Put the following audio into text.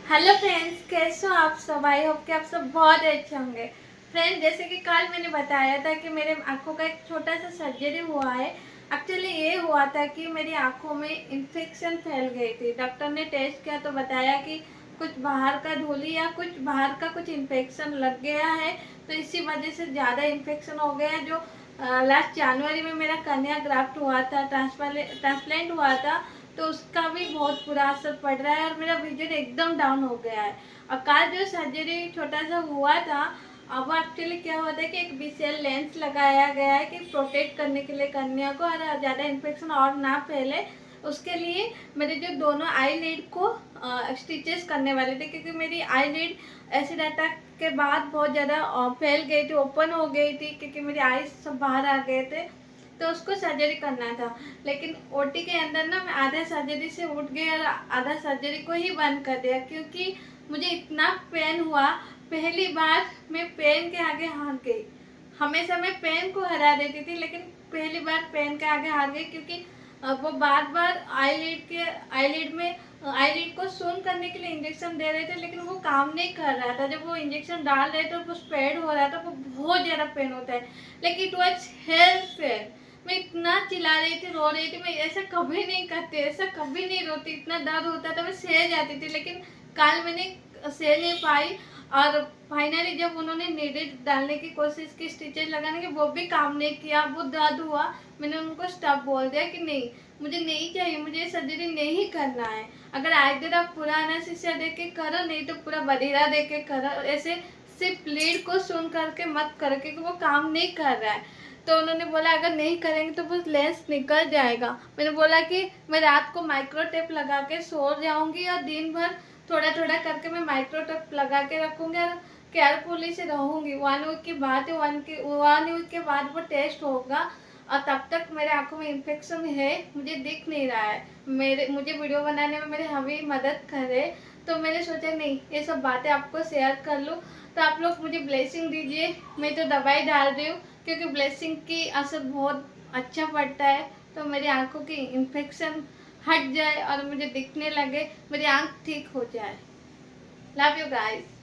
Hello friends, कैसे हो आप सब। आई होप कि आप सब बहुत अच्छे होंगे। फ्रेंड्स, जैसे कि कल मैंने बताया था कि मेरे आंखों का एक छोटा सा सर्जरी हुआ है। एक्चुअली ये हुआ था कि मेरी आंखों में इन्फेक्शन फैल गई थी। डॉक्टर ने टेस्ट किया तो बताया कि कुछ बाहर का धूली या कुछ बाहर का कुछ इन्फेक्शन लग गया है, तो इसी वजह से ज़्यादा इन्फेक्शन हो गया है। जो लास्ट जनवरी में मेरा कन्या ग्राफ्ट हुआ था, ट्रांसप्लांट हुआ था, तो उसका भी बहुत बुरा असर पड़ रहा है और मेरा विजन एकदम डाउन हो गया है। और कल जो सर्जरी छोटा सा हुआ था, अब एक्चुअली क्या होता है कि एक बीसीएल लेंस लगाया गया है कि प्रोटेक्ट करने के लिए कन्या को और ज़्यादा इन्फेक्शन और ना फैले। उसके लिए मेरे जो दोनों आई लिड को स्टिचेस करने वाले थे, क्योंकि मेरी आई लिड एसिड अटैक के बाद बहुत ज़्यादा फैल गई थी, ओपन हो गई थी, क्योंकि मेरी आईज सब बाहर आ गए थे, तो उसको सर्जरी करना था। लेकिन ओटी के अंदर ना मैं आधा सर्जरी से उठ गई और आधा सर्जरी को ही बंद कर दिया, क्योंकि मुझे इतना पेन हुआ। पहली बार मैं पेन के आगे हार गई। हमेशा मैं पेन को हरा देती थी, लेकिन पहली बार पेन के आगे हार गई, क्योंकि वो बार बार आईलिड में आईलिड को सून करने के लिए इंजेक्शन दे रहे थे, लेकिन वो काम नहीं कर रहा था। जब वो इंजेक्शन डाल रहे थे और वो स्प्रेड हो रहा था, वो बहुत ज़्यादा पेन होता है। लेकिन इट वॉज हेल्प। मैं इतना चिल्ला रही थी, रो रही थी। मैं ऐसा कभी नहीं करती, ऐसा कभी नहीं रोती। इतना दर्द होता था, मैं सह जाती थी, लेकिन कल मैंने सह नहीं पाई। और फाइनली जब उन्होंने नीडल डालने की कोशिश की, स्टिचेस लगाने की, वो भी काम नहीं किया, वो दर्द हुआ। मैंने उनको स्टॉप बोल दिया कि नहीं, मुझे नहीं चाहिए, मुझे सर्जरी नहीं करना है। अगर आइदर आप पुराना शीशा दे के करो, नहीं तो पूरा बधिरा दे के करो। ऐसे सिर्फ लीड को सुन करके मत करो, क्योंकि वो काम नहीं कर रहा है। तो उन्होंने बोला अगर नहीं करेंगे तो वो लेंस निकल जाएगा। मैंने बोला कि मैं रात को माइक्रो टेप लगा के सो जाऊंगी और दिन भर थोड़ा थोड़ा करके मैं माइक्रो टेप लगा के रखूंगी और केयरफुली से रहूंगी। 1 वीक की बात है, 1 वीक के बाद वो टेस्ट होगा। और तब तक मेरे आंखों में इन्फेक्शन है, मुझे दिख नहीं रहा है। मुझे वीडियो बनाने में मेरे हमें मदद करे, तो मैंने सोचा नहीं, ये सब बातें आपको शेयर कर लूँ। तो आप लोग मुझे ब्लेसिंग दीजिए। मैं तो दवाई डाल रही हूँ, क्योंकि ब्लेसिंग की असर बहुत अच्छा पड़ता है, तो मेरी आंखों की इन्फेक्शन हट जाए और मुझे दिखने लगे, मेरी आंख ठीक हो जाए। Love you guys.